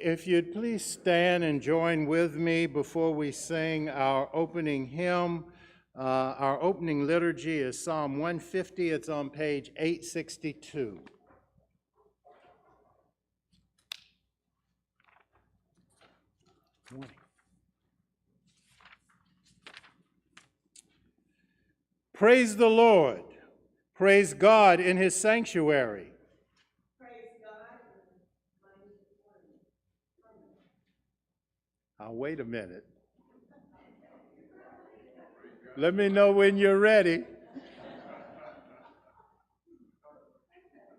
If you'd please stand and join with me before we sing our opening hymn. Our opening liturgy is Psalm 150. It's on page 862. Praise the Lord. Praise God in his sanctuary. Wait a minute. Let me know when you're ready.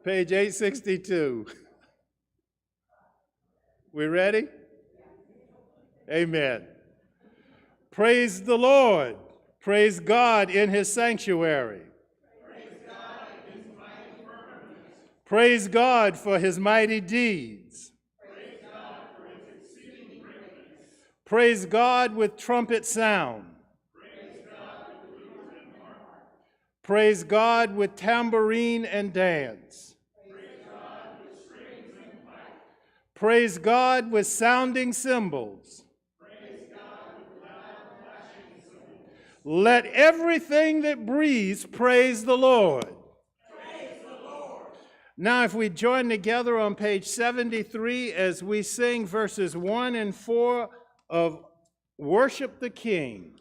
Page 862. We ready? Amen. Praise the Lord. Praise God in his sanctuary. Praise God in his mighty firmaments. Praise God for his mighty deeds. Praise God with trumpet sound. Praise God with lute and harp. Praise God with tambourine and dance. Praise God with strings and pipe. Praise God with sounding cymbals. Praise God with loud clashing cymbals. Let everything that breathes praise the Lord. Praise the Lord. Now, if we join together on page 73 as we sing verses 1 and 4 of Worship the King.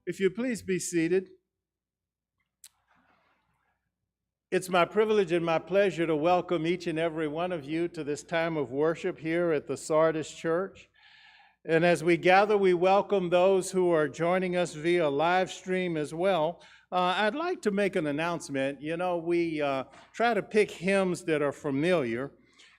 If you please be seated. It's my privilege and my pleasure to welcome each and every one of you to this time of worship here at the Sardis Church. And as we gather, we welcome those who are joining us via live stream as well. I'd like to make an announcement. You know, we try to pick hymns that are familiar.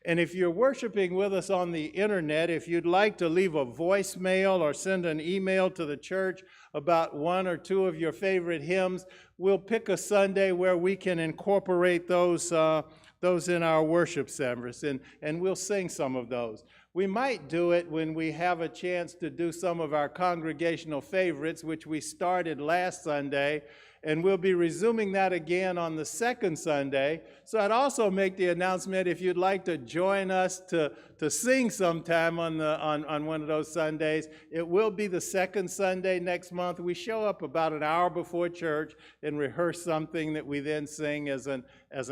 And if you're worshiping with us on the internet, if you'd like to leave a voicemail or send an email to the church about one or two of your favorite hymns, we'll pick a Sunday where we can incorporate those in our worship service, and we'll sing some of those. We might do it when we have a chance to do some of our congregational favorites, which we started last Sunday, and we'll be resuming that again on the second Sunday. So I'd also make the announcement, if you'd like to join us to sing sometime on one of those Sundays, it will be the second Sunday next month. We show up about an hour before church and rehearse something that we then sing as an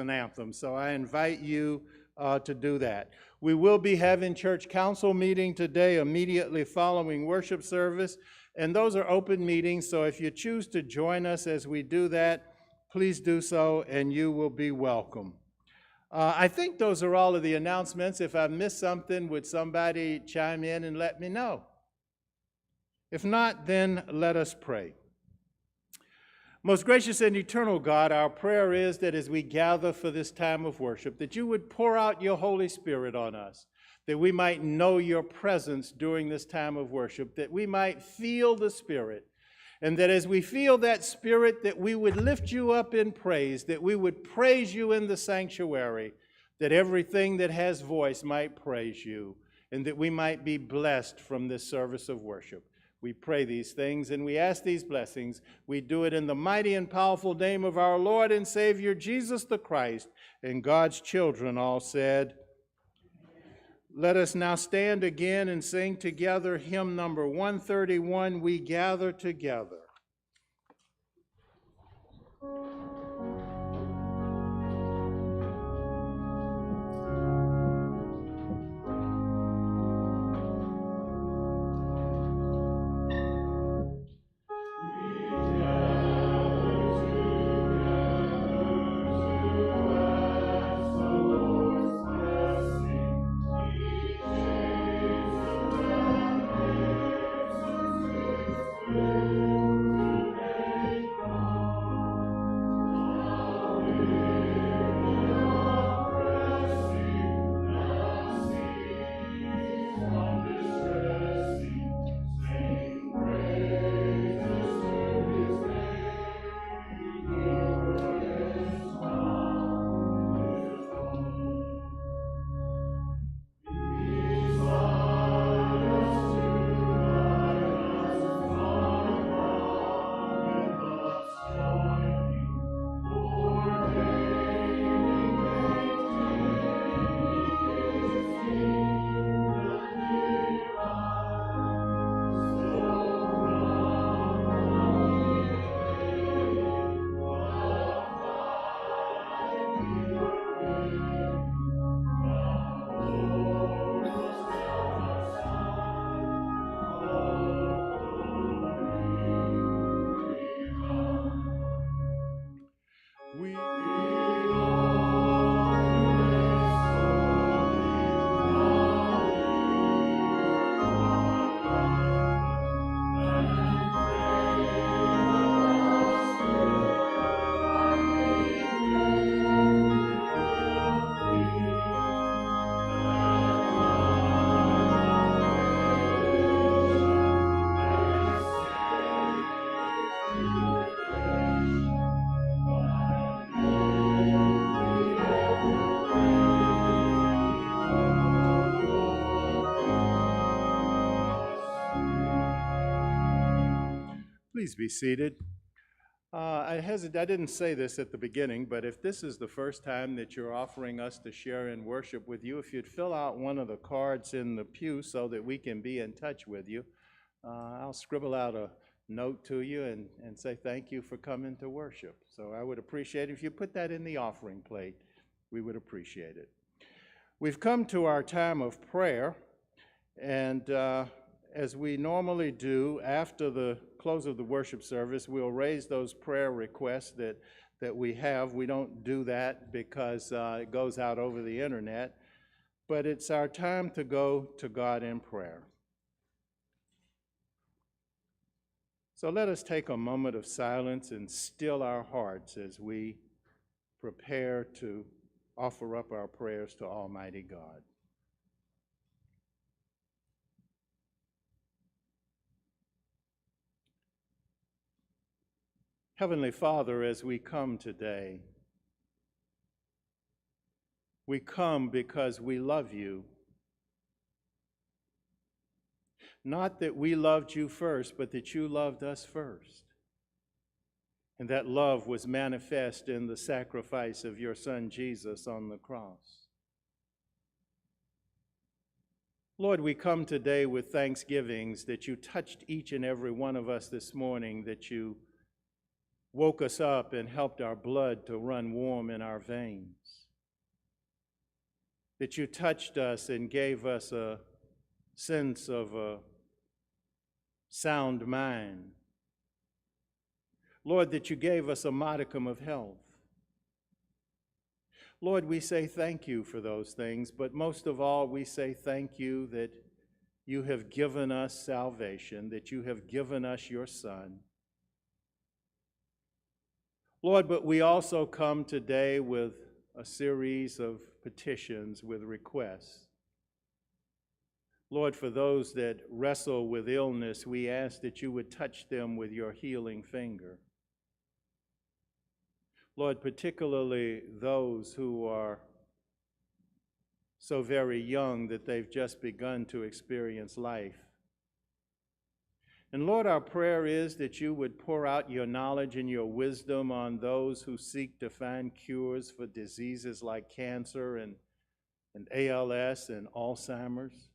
anthem. So I invite you to do that. We will be having church council meeting today immediately following worship service, and those are open meetings, so if you choose to join us as we do that, please do so, and you will be welcome. I think those are all of the announcements. If I missed something, would somebody chime in and let me know? If not, then let us pray. Most gracious and eternal God, our prayer is that as we gather for this time of worship, that you would pour out your Holy Spirit on us, that we might know your presence during this time of worship, that we might feel the Spirit, and that as we feel that Spirit, that we would lift you up in praise, that we would praise you in the sanctuary, that everything that has voice might praise you, and that we might be blessed from this service of worship. We pray these things and we ask these blessings. We do it in the mighty and powerful name of our Lord and Savior, Jesus the Christ, and God's children all said. Let us now stand again and sing together hymn number 131, We Gather Together. Please be seated. I didn't say this at the beginning, but if this is the first time that you're offering us to share in worship with you, if you'd fill out one of the cards in the pew so that we can be in touch with you, I'll scribble out a note to you and say thank you for coming to worship. So I would appreciate it if you put that in the offering plate. We would appreciate it. We've come to our time of prayer, and as we normally do, after the close of the worship service, we'll raise those prayer requests that we have. We don't do that because it goes out over the internet, but it's our time to go to God in prayer. So let us take a moment of silence and still our hearts as we prepare to offer up our prayers to Almighty God. Heavenly Father, as we come today, we come because we love you. Not that we loved you first, but that you loved us first. And that love was manifest in the sacrifice of your Son Jesus on the cross. Lord, we come today with thanksgivings that you touched each and every one of us this morning, that you woke us up and helped our blood to run warm in our veins. that you touched us and gave us a sense of a sound mind. Lord, that you gave us a modicum of health. Lord, we say thank you for those things, but most of all, we say thank you that you have given us salvation, that you have given us your Son. Lord, but we also come today with a series of petitions, with requests. Lord, for those that wrestle with illness, we ask that you would touch them with your healing finger. Lord, particularly those who are so very young that they've just begun to experience life. And Lord, our prayer is that you would pour out your knowledge and your wisdom on those who seek to find cures for diseases like cancer and ALS and Alzheimer's.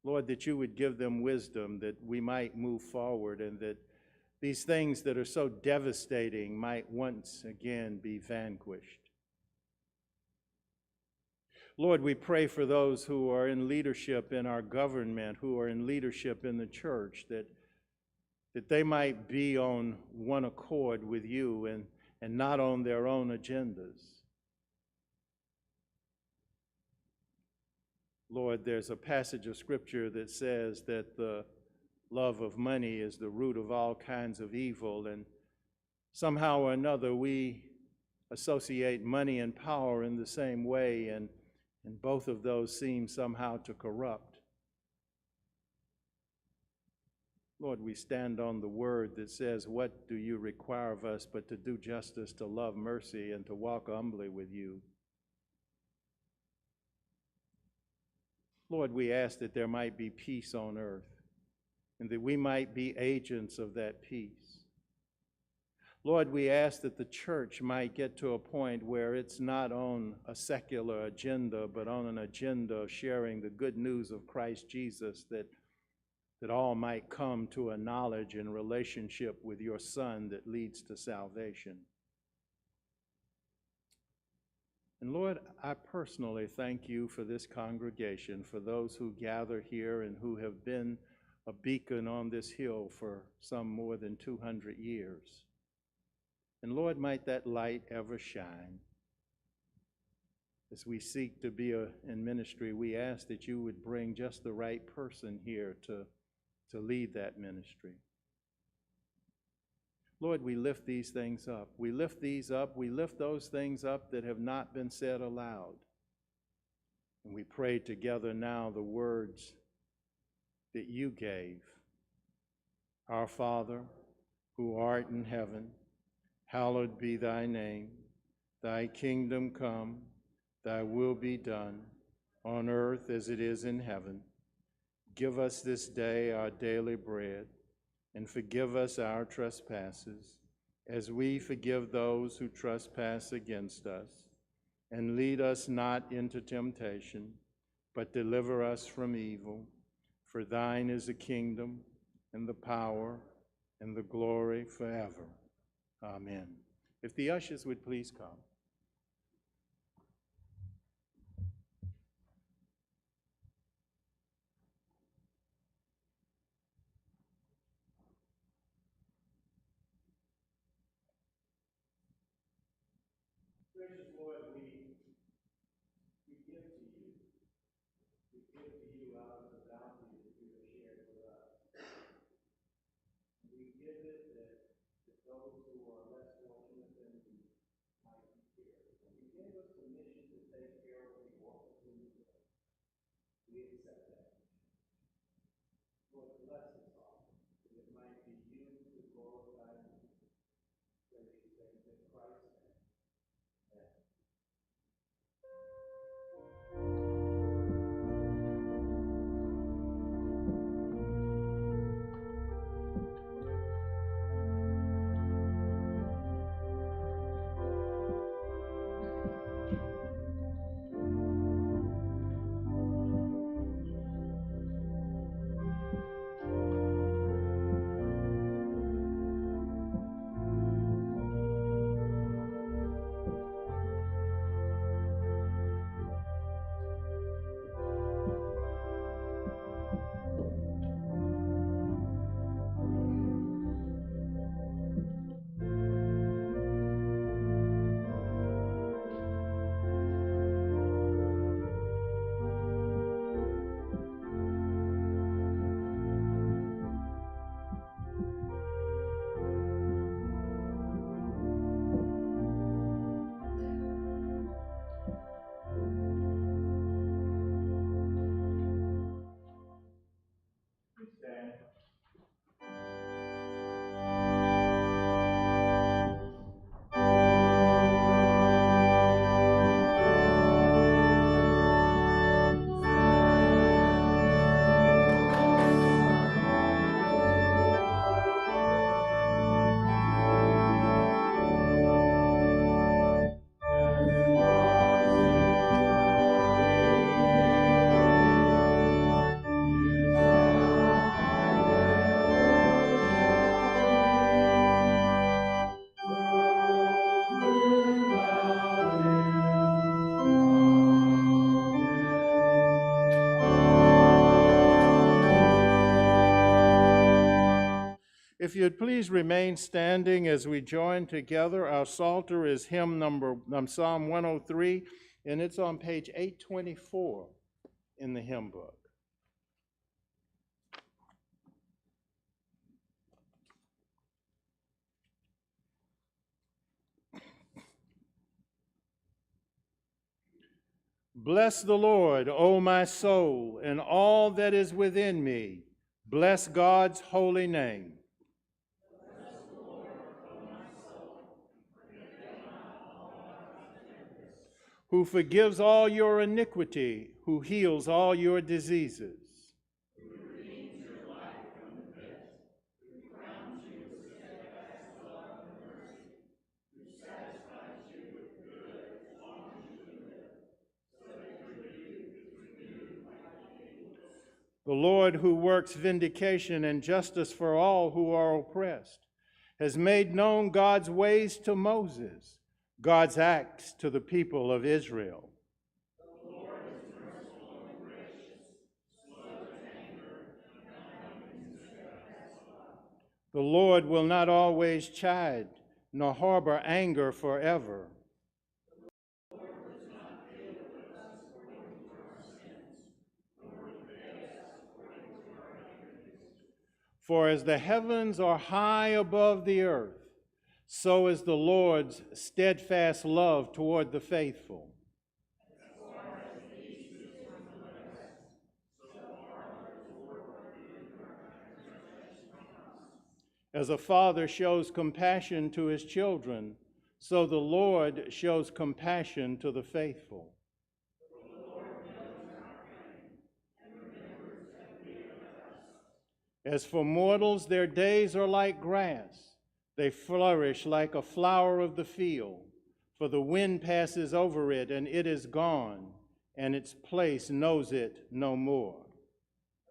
Lord, that you would give them wisdom that we might move forward and that these things that are so devastating might once again be vanquished. Lord, we pray for those who are in leadership in our government, who are in leadership in the church, that they might be on one accord with you and not on their own agendas. Lord, there's a passage of Scripture that says that the love of money is the root of all kinds of evil, and somehow or another we associate money and power in the same way, and both of those seem somehow to corrupt. Lord, we stand on the word that says, what do you require of us but to do justice, to love mercy, and to walk humbly with you? Lord, we ask that there might be peace on earth and that we might be agents of that peace. Lord, we ask that the church might get to a point where it's not on a secular agenda, but on an agenda of sharing the good news of Christ Jesus, that all might come to a knowledge and relationship with your Son that leads to salvation. And Lord, I personally thank you for this congregation, for those who gather here and who have been a beacon on this hill for some more than 200 years. And Lord, might that light ever shine. As we seek to be in ministry, we ask that you would bring just the right person here to lead that ministry. Lord, we lift these things up. We lift these up. We lift those things up that have not been said aloud. And we pray together now the words that you gave. Our Father, who art in heaven, hallowed be thy name. Thy kingdom come, thy will be done, on earth as it is in heaven. Give us this day our daily bread, and forgive us our trespasses, as we forgive those who trespass against us. And lead us not into temptation, but deliver us from evil. For thine is the kingdom, and the power, and the glory forever. Amen. If the ushers would please come. Gracious Lord, we give to you. We give to you out of the bounty that you have shared with us. We give it that those who are less fortunate than we might be here. And you gave us the mission to take care of the orphans in the world. We accept that. Lord, bless us all, that it might be you to glorify you. Pray these things in Christ's name. Amen. If you'd please remain standing as we join together. Our Psalter is Psalm 103, and it's on page 824 in the hymn book. Bless the Lord, O my soul, and all that is within me. Bless God's holy name. Bless the Lord, O my soul, forget not all thy benefits. Who forgives all your iniquity, who heals all your diseases. Who redeems your life from the pit, who crowns you with steadfast love and mercy, who satisfies you with good as long as you live, so that your youth is renewed like the eagles. The Lord, who works vindication and justice for all who are oppressed, has made known God's ways to Moses, God's acts to the people of Israel. The Lord is merciful and gracious, slow to anger, and abounding in steadfast love. The Lord will not always chide, nor harbor anger forever. The Lord does not deal with us according to our sins, nor repay us according to our iniquities. For as the heavens are high above the earth, so is the Lord's steadfast love toward the faithful. As far as the east is from the west, so far the Lord removed our transgressions from us. As a father shows compassion to his children, so the Lord shows compassion to the faithful. The Lord knows our pain, and remembers that we are dust. As for mortals, their days are like grass. They flourish like a flower of the field, for the wind passes over it, and it is gone, and its place knows it no more.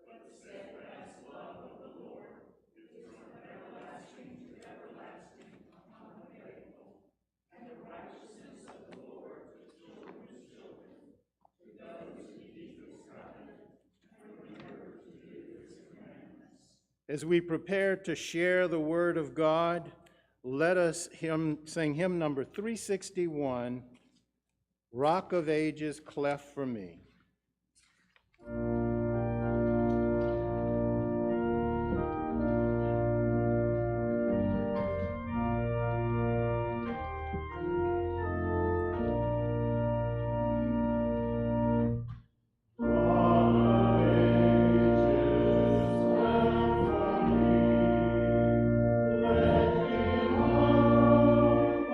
But the steadfast love of the Lord is from everlasting to everlasting upon the faithful, and the righteousness of the Lord to children's children, to those who keep his covenant and remember to do his commandments. As we prepare to share the word of God, let us sing hymn number 361, Rock of Ages, Cleft for Me.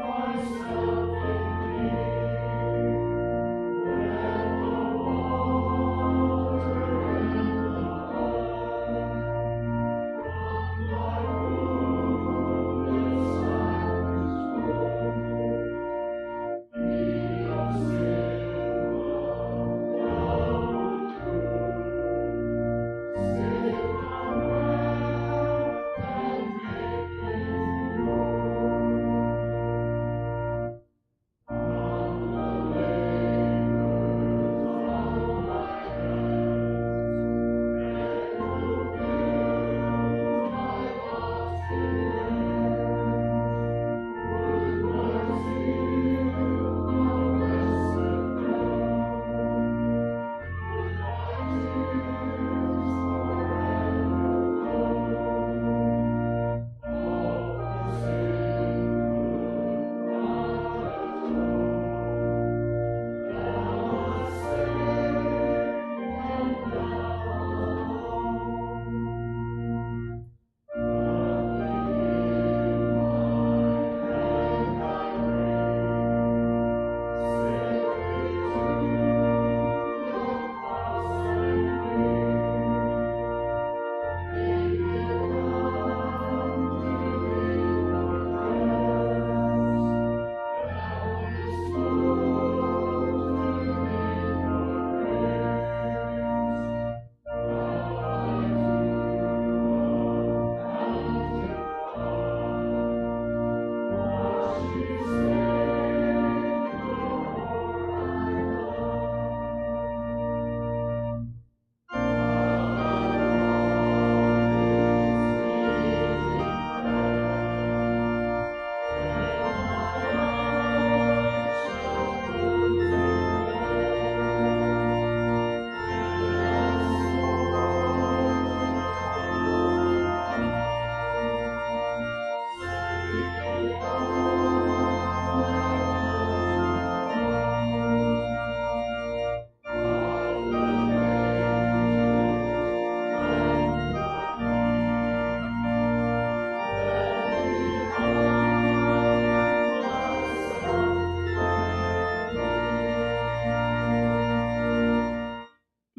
Myself in thee, let the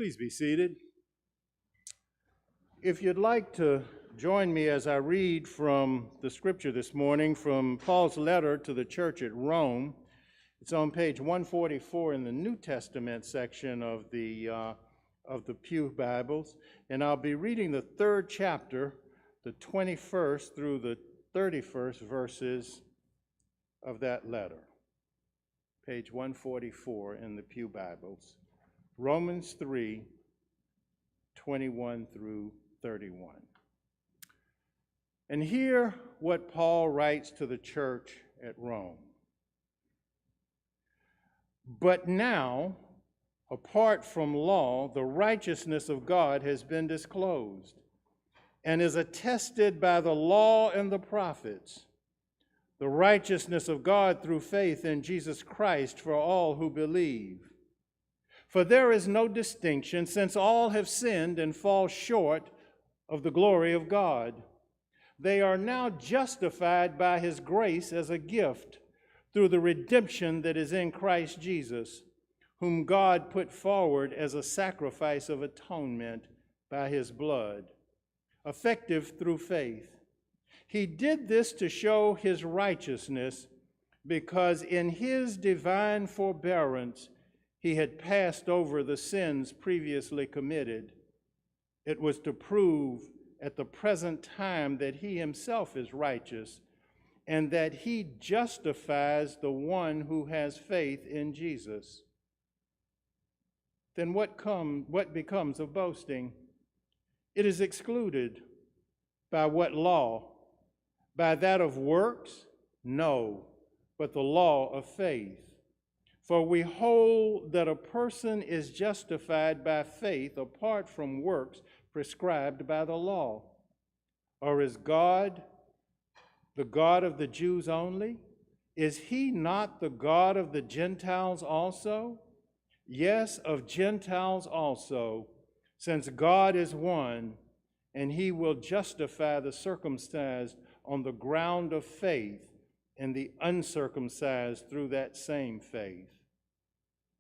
Please be seated. If you'd like to join me as I read from the scripture this morning from Paul's letter to the church at Rome, it's on page 144 in the New Testament section of the Pew Bibles, and I'll be reading the third chapter, the 21st through the 31st verses of that letter. Page 144 in the Pew Bibles. Romans 3, 21 through 31. And hear what Paul writes to the church at Rome. But now, apart from law, the righteousness of God has been disclosed and is attested by the law and the prophets, the righteousness of God through faith in Jesus Christ for all who believe. For there is no distinction, since all have sinned and fall short of the glory of God. They are now justified by his grace as a gift through the redemption that is in Christ Jesus, whom God put forward as a sacrifice of atonement by his blood, effective through faith. He did this to show his righteousness, because in his divine forbearance he had passed over the sins previously committed. It was to prove at the present time that he himself is righteous, and that he justifies the one who has faith in Jesus. Then what becomes of boasting? It is excluded. By what law? By that of works? No, but the law of faith. For we hold that a person is justified by faith apart from works prescribed by the law. Or is God the God of the Jews only? Is he not the God of the Gentiles also? Yes, of Gentiles also, since God is one, and he will justify the circumcised on the ground of faith, and the uncircumcised through that same faith.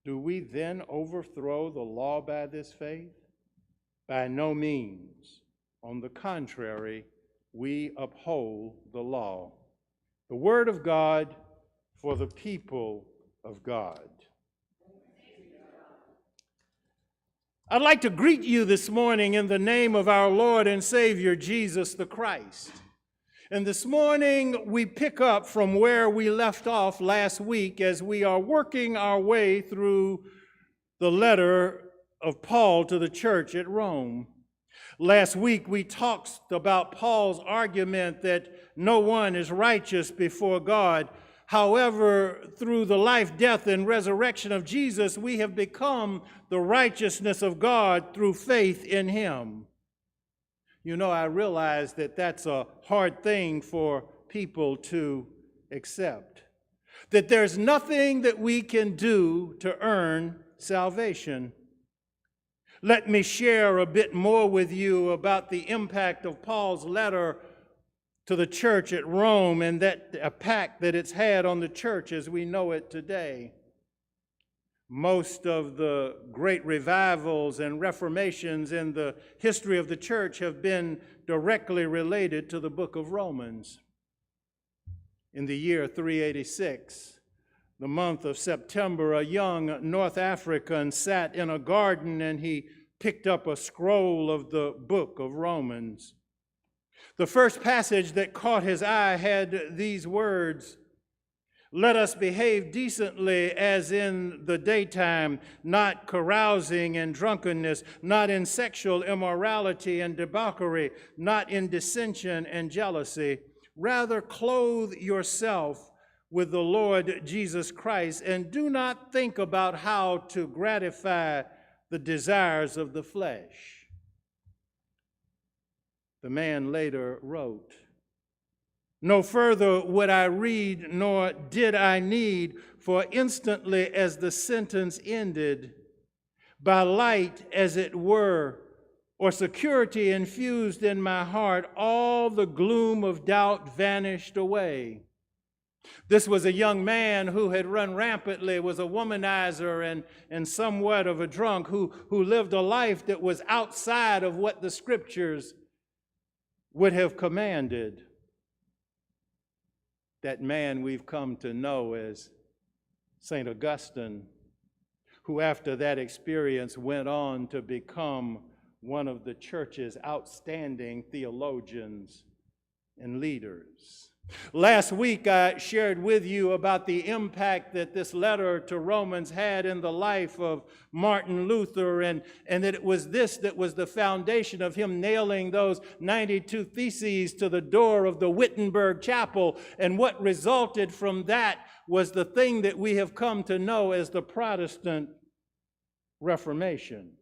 Do we then overthrow the law by this faith? By no means. On the contrary, we uphold the law. The word of God for the people of God. I'd like to greet you this morning in the name of our Lord and Savior, Jesus the Christ. And this morning we pick up from where we left off last week as we are working our way through the letter of Paul to the church at Rome. Last week we talked about Paul's argument that no one is righteous before God. However, through the life, death, and resurrection of Jesus, we have become the righteousness of God through faith in him. You know, I realize that that's a hard thing for people to accept. That there's nothing that we can do to earn salvation. Let me share a bit more with you about the impact of Paul's letter to the church at Rome and that impact that it's had on the church as we know it today. Most of the great revivals and reformations in the history of the church have been directly related to the book of Romans. In the year 386, the month of September, a young North African sat in a garden and he picked up a scroll of the book of Romans. The first passage that caught his eye had these words: "Let us behave decently as in the daytime, not carousing and drunkenness, not in sexual immorality and debauchery, not in dissension and jealousy. Rather clothe yourself with the Lord Jesus Christ, and do not think about how to gratify the desires of the flesh." The man later wrote, "No further would I read, nor did I need, for instantly as the sentence ended, by light as it were, or security infused in my heart, all the gloom of doubt vanished away. This was a young man who had run rampantly, was a womanizer and somewhat of a drunk, who lived a life that was outside of what the scriptures would have commanded. That man we've come to know as St. Augustine, who after that experience went on to become one of the church's outstanding theologians and leaders. Last week, I shared with you about the impact that this letter to Romans had in the life of Martin Luther, and that it was this that was the foundation of him nailing those 92 theses to the door of the Wittenberg Chapel. And what resulted from that was the thing that we have come to know as the Protestant Reformation.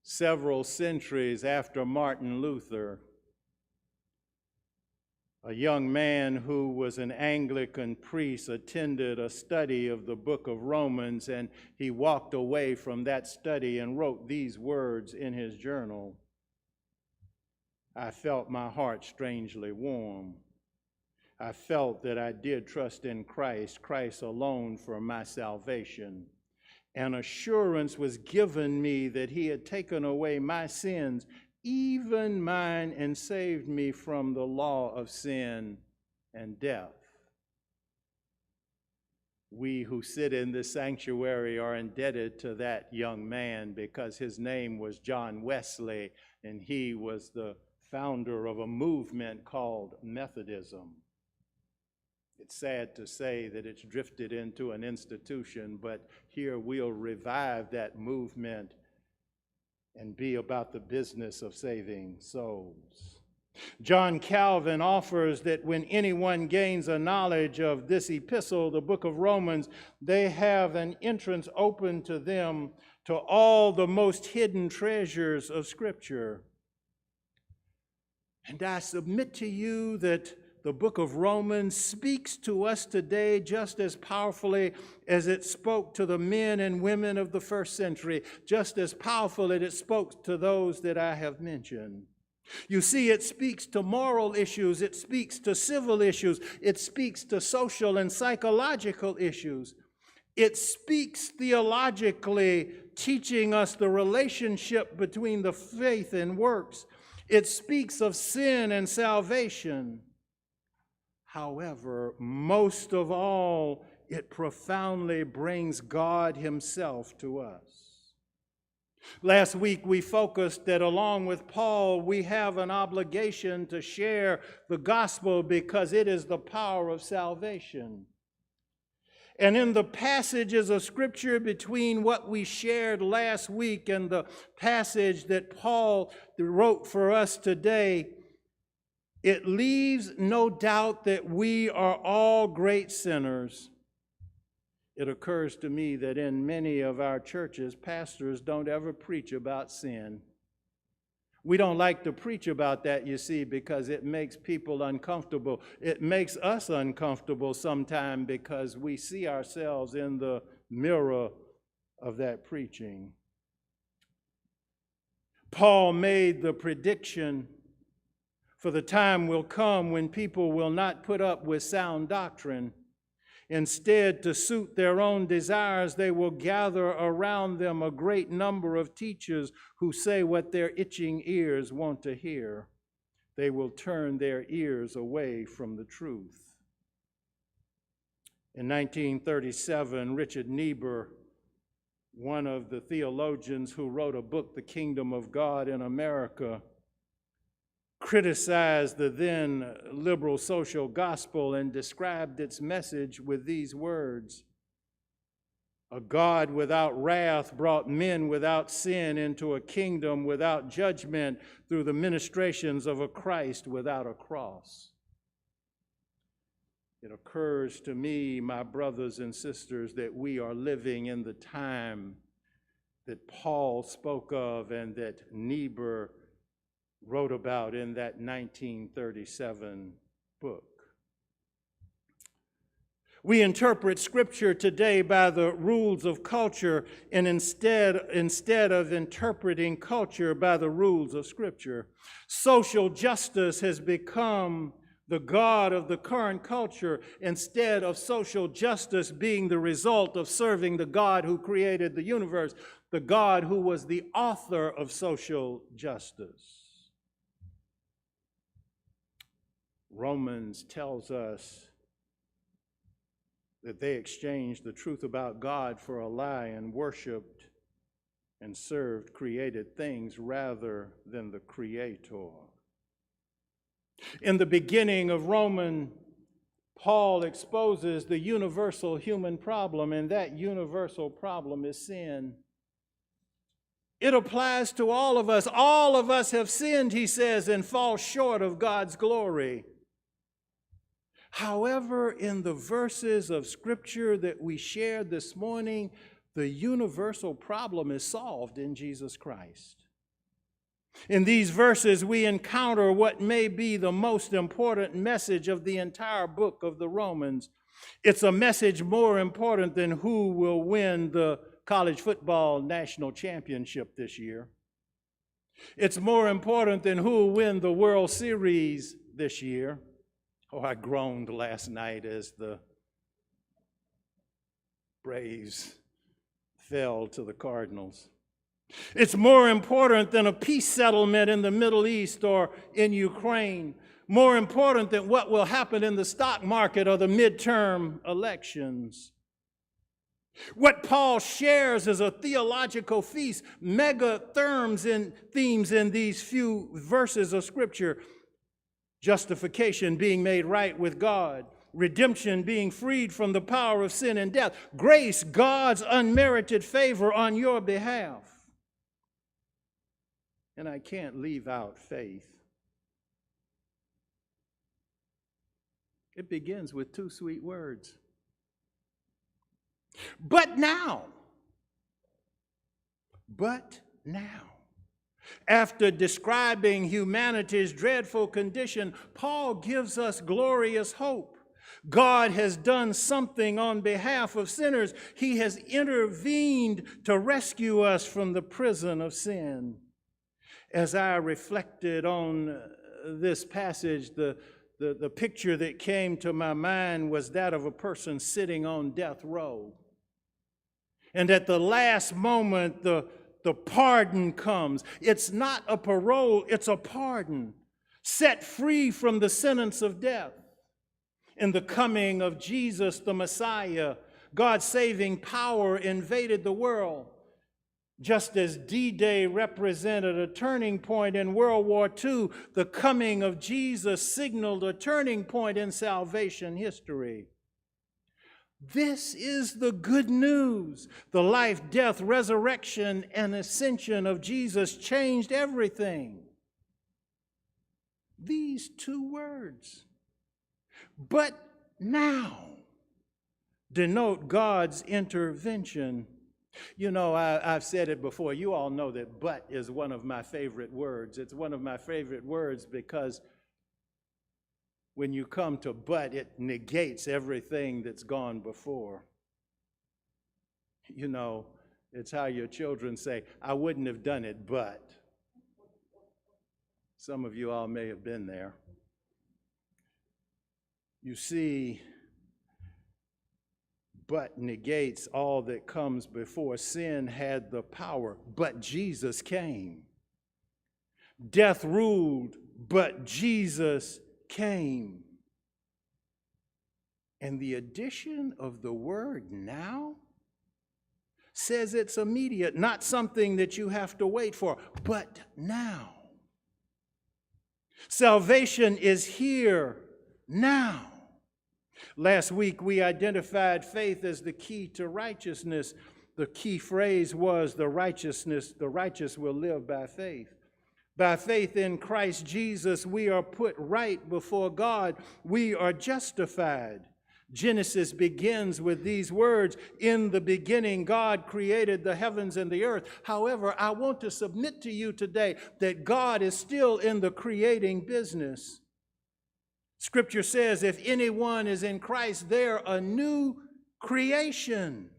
Several centuries after Martin Luther, a young man who was an Anglican priest attended a study of the book of Romans, and he walked away from that study and wrote these words in his journal. I felt my heart strangely warm. I felt that I did trust in Christ, Christ alone for my salvation. An assurance was given me that he had taken away my sins, even mine, and saved me from the law of sin and death. We who sit in this sanctuary are indebted to that young man because his name was John Wesley, and he was the founder of a movement called Methodism. It's sad to say that it's drifted into an institution, but here we'll revive that movement and be about the business of saving souls. John Calvin offers that when anyone gains a knowledge of this epistle, the book of Romans, they have an entrance open to them to all the most hidden treasures of Scripture. And I submit to you that the book of Romans speaks to us today just as powerfully as it spoke to the men and women of the first century, just as powerful as it spoke to those that I have mentioned. You see, it speaks to moral issues, it speaks to civil issues, it speaks to social and psychological issues. It speaks theologically, teaching us the relationship between the faith and works. It speaks of sin and salvation. However, most of all, it profoundly brings God Himself to us. Last week, we focused that along with Paul, we have an obligation to share the gospel because it is the power of salvation. And in the passages of Scripture between what we shared last week and the passage that Paul wrote for us today, it leaves no doubt that we are all great sinners. It occurs to me that in many of our churches, pastors don't ever preach about sin. We don't like to preach about that, you see, because it makes people uncomfortable. It makes us uncomfortable sometimes because we see ourselves in the mirror of that preaching. Paul made the prediction, for the time will come when people will not put up with sound doctrine. Instead, to suit their own desires, they will gather around them a great number of teachers who say what their itching ears want to hear. They will turn their ears away from the truth. In 1937, Richard Niebuhr, one of the theologians who wrote a book, The Kingdom of God in America, criticized the then liberal social gospel and described its message with these words: a God without wrath brought men without sin into a kingdom without judgment through the ministrations of a Christ without a cross. It occurs to me, my brothers and sisters, that we are living in the time that Paul spoke of and that Niebuhr wrote about in that 1937 book. We interpret Scripture today by the rules of culture, and instead of interpreting culture by the rules of Scripture. Social justice has become the God of the current culture, instead of social justice being the result of serving the God who created the universe, the God who was the author of social justice. Romans tells us that they exchanged the truth about God for a lie and worshiped and served created things rather than the Creator. In the beginning of Romans, Paul exposes the universal human problem, and that universal problem is sin. It applies to all of us. All of us have sinned, he says, and fall short of God's glory. However, in the verses of Scripture that we shared this morning, the universal problem is solved in Jesus Christ. In these verses, we encounter what may be the most important message of the entire book of the Romans. It's a message more important than who will win the college football national championship this year. It's more important than who will win the World Series this year. Oh, I groaned last night as the Braves fell to the Cardinals. It's more important than a peace settlement in the Middle East or in Ukraine. More important than what will happen in the stock market or the midterm elections. What Paul shares is a theological feast, mega themes in these few verses of Scripture. Justification, being made right with God. Redemption, being freed from the power of sin and death. Grace, God's unmerited favor on your behalf. And I can't leave out faith. It begins with two sweet words. But now. But now. After describing humanity's dreadful condition, Paul gives us glorious hope. God has done something on behalf of sinners. He has intervened to rescue us from the prison of sin. As I reflected on this passage, the picture that came to my mind was that of a person sitting on death row. And at the last moment, the pardon comes. It's not a parole, it's a pardon. Set free from the sentence of death. In the coming of Jesus, the Messiah, God's saving power invaded the world. Just as D-Day represented a turning point in World War II, the coming of Jesus signaled a turning point in salvation history. This is the good news. The life, death, resurrection, and ascension of Jesus changed everything. These two words, but now, denote God's intervention. You know, I've said it before. You all know that but is one of my favorite words. It's one of my favorite words because when you come to but, it negates everything that's gone before. You know, it's how your children say, I wouldn't have done it, but. Some of you all may have been there. You see, but negates all that comes before. Sin had the power, but Jesus came. Death ruled, but Jesus came. And the addition of the word now says it's immediate, not something that you have to wait for, but now. Salvation is here now. Last week we identified faith as the key to righteousness. The key phrase was the righteous will live by faith. By faith in Christ Jesus, we are put right before God. We are justified. Genesis begins with these words, in the beginning, God created the heavens and the earth. However, I want to submit to you today that God is still in the creating business. Scripture says, if anyone is in Christ, they're a new creation.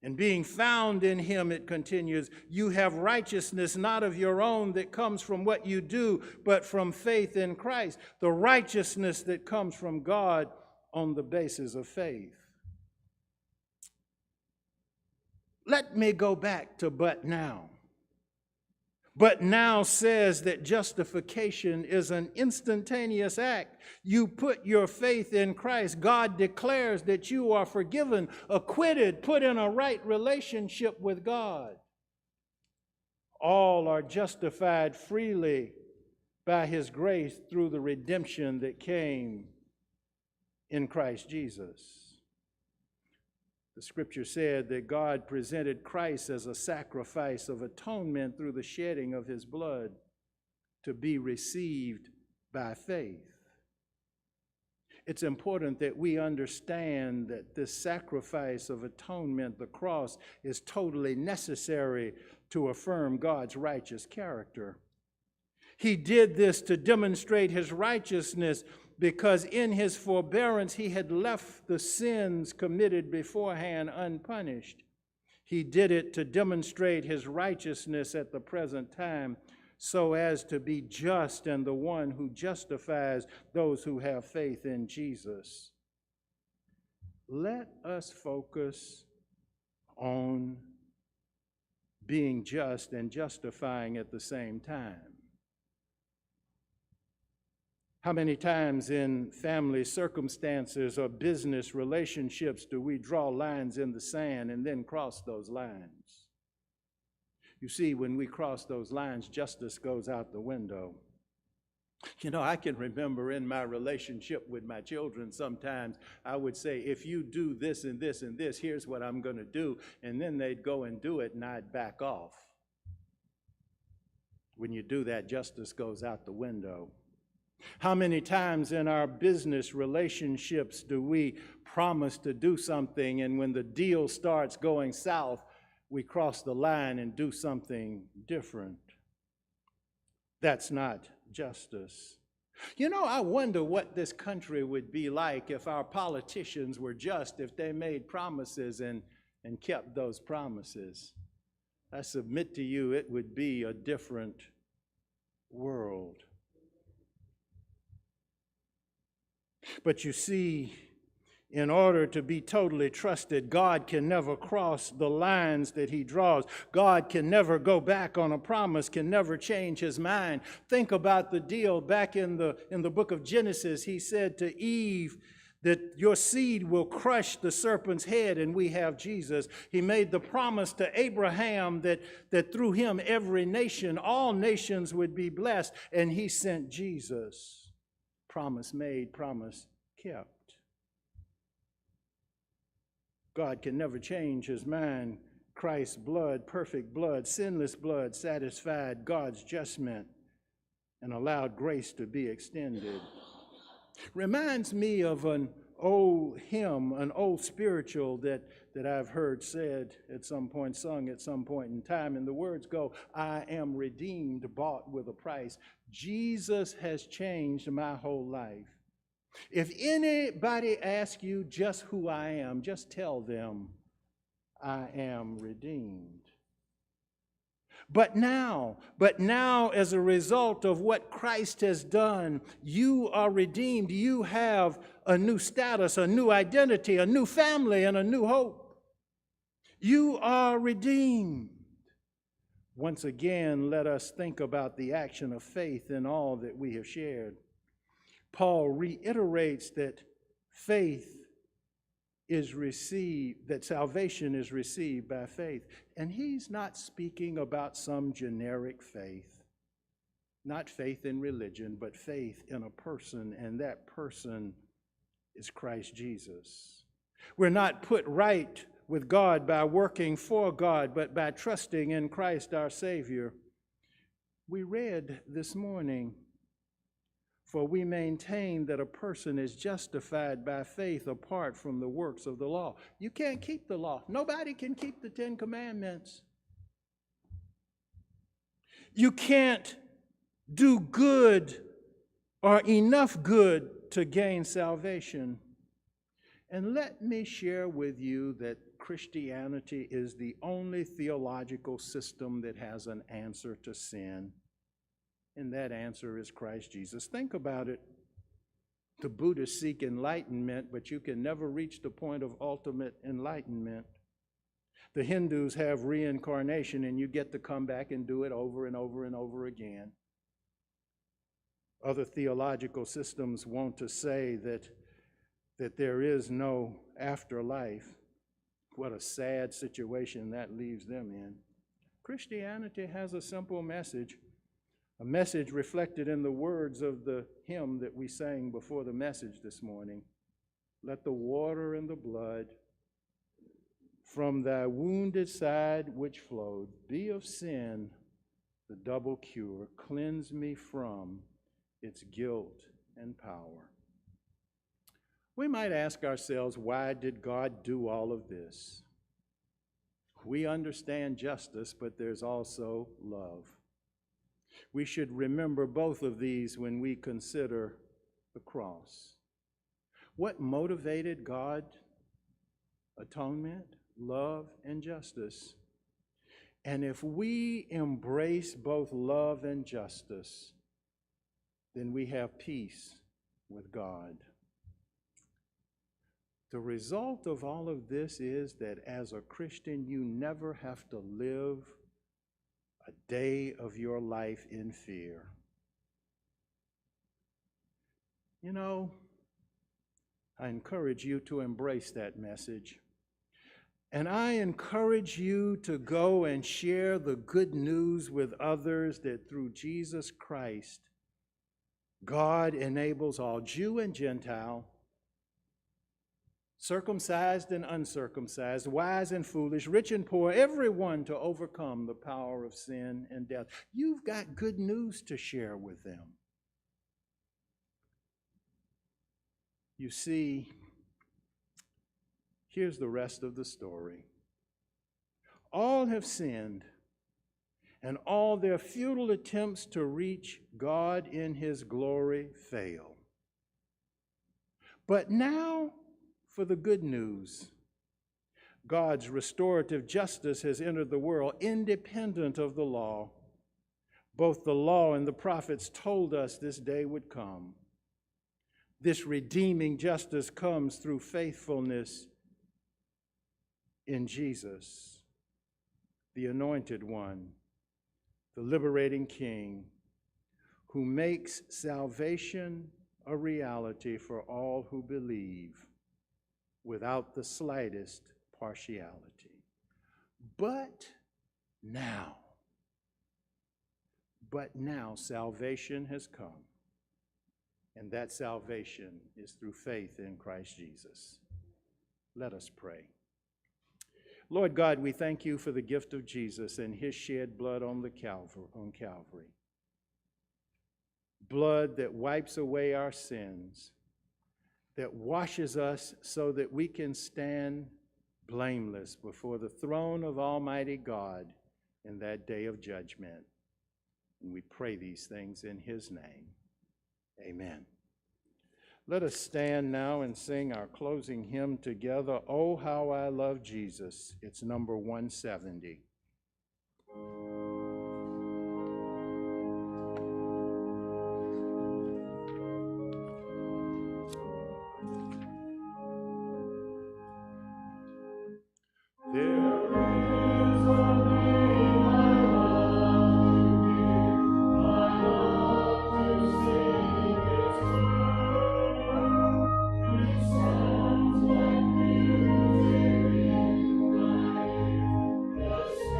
And being found in him, it continues, you have righteousness not of your own that comes from what you do, but from faith in Christ. The righteousness that comes from God on the basis of faith. Let me go back to but now. But now says that justification is an instantaneous act. You put your faith in Christ. God declares that you are forgiven, acquitted, put in a right relationship with God. All are justified freely by his grace through the redemption that came in Christ Jesus. The scripture said that God presented Christ as a sacrifice of atonement through the shedding of his blood to be received by faith. It's important that we understand that this sacrifice of atonement, the cross, is totally necessary to affirm God's righteous character. He did this to demonstrate his righteousness because in his forbearance he had left the sins committed beforehand unpunished. He did it to demonstrate his righteousness at the present time so as to be just and the one who justifies those who have faith in Jesus. Let us focus on being just and justifying at the same time. How many times in family circumstances or business relationships do we draw lines in the sand and then cross those lines? You see, when we cross those lines, justice goes out the window. You know, I can remember in my relationship with my children, sometimes I would say, if you do this and this and this, here's what I'm going to do. And then they'd go and do it and I'd back off. When you do that, justice goes out the window. How many times in our business relationships do we promise to do something, and when the deal starts going south, we cross the line and do something different? That's not justice. You know, I wonder what this country would be like if our politicians were just, if they made promises and kept those promises. I submit to you, it would be a different world. But you see, in order to be totally trusted, God can never cross the lines that he draws. God can never go back on a promise, can never change his mind. Think about the deal back in the book of Genesis. He said to Eve that your seed will crush the serpent's head, and we have Jesus. He made the promise to Abraham that through him every nation, all nations would be blessed, and he sent Jesus. Promise made, promise kept. God can never change his mind. Christ's blood, perfect blood, sinless blood, satisfied God's judgment and allowed grace to be extended. Reminds me of an old hymn, an old spiritual that I've heard said at some point, sung at some point in time, and the words go, I am redeemed, bought with a price. Jesus has changed my whole life. If anybody asks you just who I am, just tell them I am redeemed. But now, as a result of what Christ has done, you are redeemed. You have a new status, a new identity, a new family, and a new hope. You are redeemed. Once again, let us think about the action of faith in all that we have shared. Paul reiterates that faith is received, that salvation is received by faith. And he's not speaking about some generic faith, not faith in religion, but faith in a person, and that person is Christ Jesus. We're not put right with God by working for God, but by trusting in Christ our Savior. We read this morning, for we maintain that a person is justified by faith apart from the works of the law. You can't keep the law. Nobody can keep the 10 Commandments. You can't do good or enough good to gain salvation. And let me share with you that Christianity is the only theological system that has an answer to sin, and that answer is Christ Jesus. Think about it. The Buddhists seek enlightenment, but you can never reach the point of ultimate enlightenment. The Hindus have reincarnation, and you get to come back and do it over and over and over again. Other theological systems want to say that there is no afterlife. What a sad situation that leaves them in. Christianity has a simple message, a message reflected in the words of the hymn that we sang before the message this morning. Let the water and the blood from thy wounded side which flowed be of sin the double cure. Cleanse me from its guilt and power. We might ask ourselves, why did God do all of this? We understand justice, but there's also love. We should remember both of these when we consider the cross. What motivated God? Atonement, love, and justice. And if we embrace both love and justice, then we have peace with God. The result of all of this is that as a Christian, you never have to live a day of your life in fear. You know, I encourage you to embrace that message. And I encourage you to go and share the good news with others that through Jesus Christ, God enables all Jew and Gentile, circumcised and uncircumcised, wise and foolish, rich and poor, everyone to overcome the power of sin and death. You've got good news to share with them. You see, here's the rest of the story. All have sinned, and all their futile attempts to reach God in His glory fail. But now, for the good news. God's restorative justice has entered the world independent of the law. Both the law and the prophets told us this day would come. This redeeming justice comes through faithfulness in Jesus, the Anointed One, the liberating King, who makes salvation a reality for all who believe, without the slightest partiality. But now salvation has come, and that salvation is through faith in Christ Jesus. Let us pray. Lord God, we thank you for the gift of Jesus and His shed blood on Calvary. Blood that wipes away our sins, that washes us so that we can stand blameless before the throne of Almighty God in that day of judgment. And we pray these things in His name. Amen. Let us stand now and sing our closing hymn together, Oh, How I Love Jesus. It's number 170. Yes.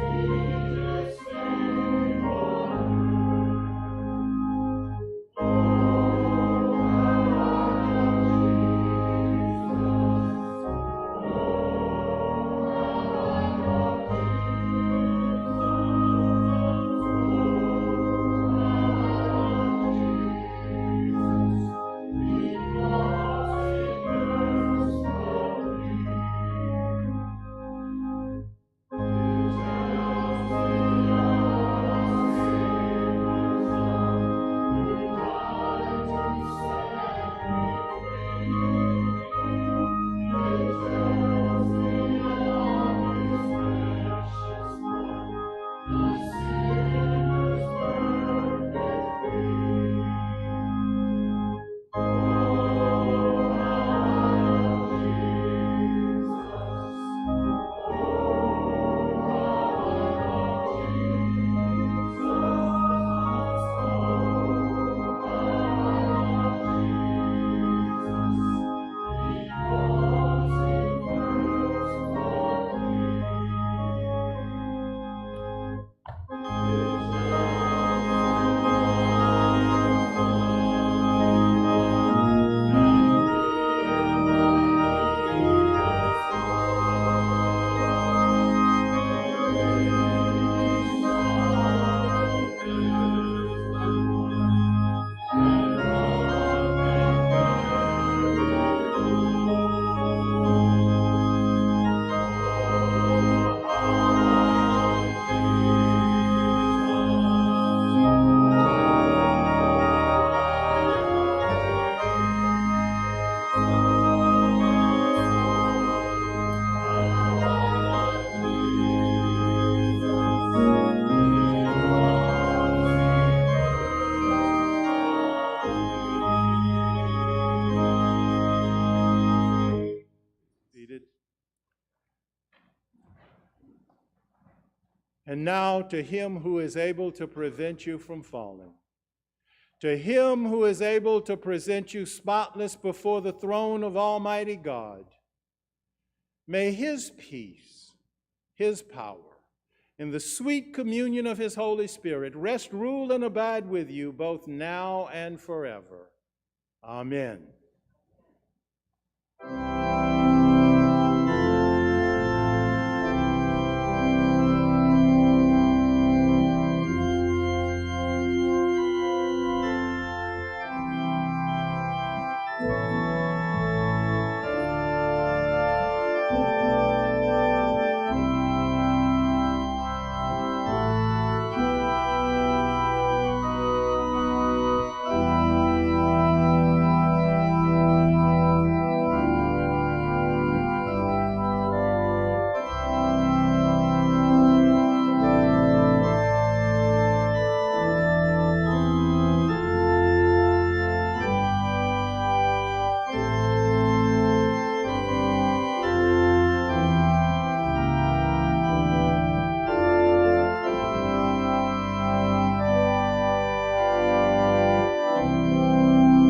And now to him who is able to prevent you from falling, to him who is able to present you spotless before the throne of Almighty God, may his peace, his power, in the sweet communion of his Holy Spirit rest, rule, and abide with you both now and forever. Amen.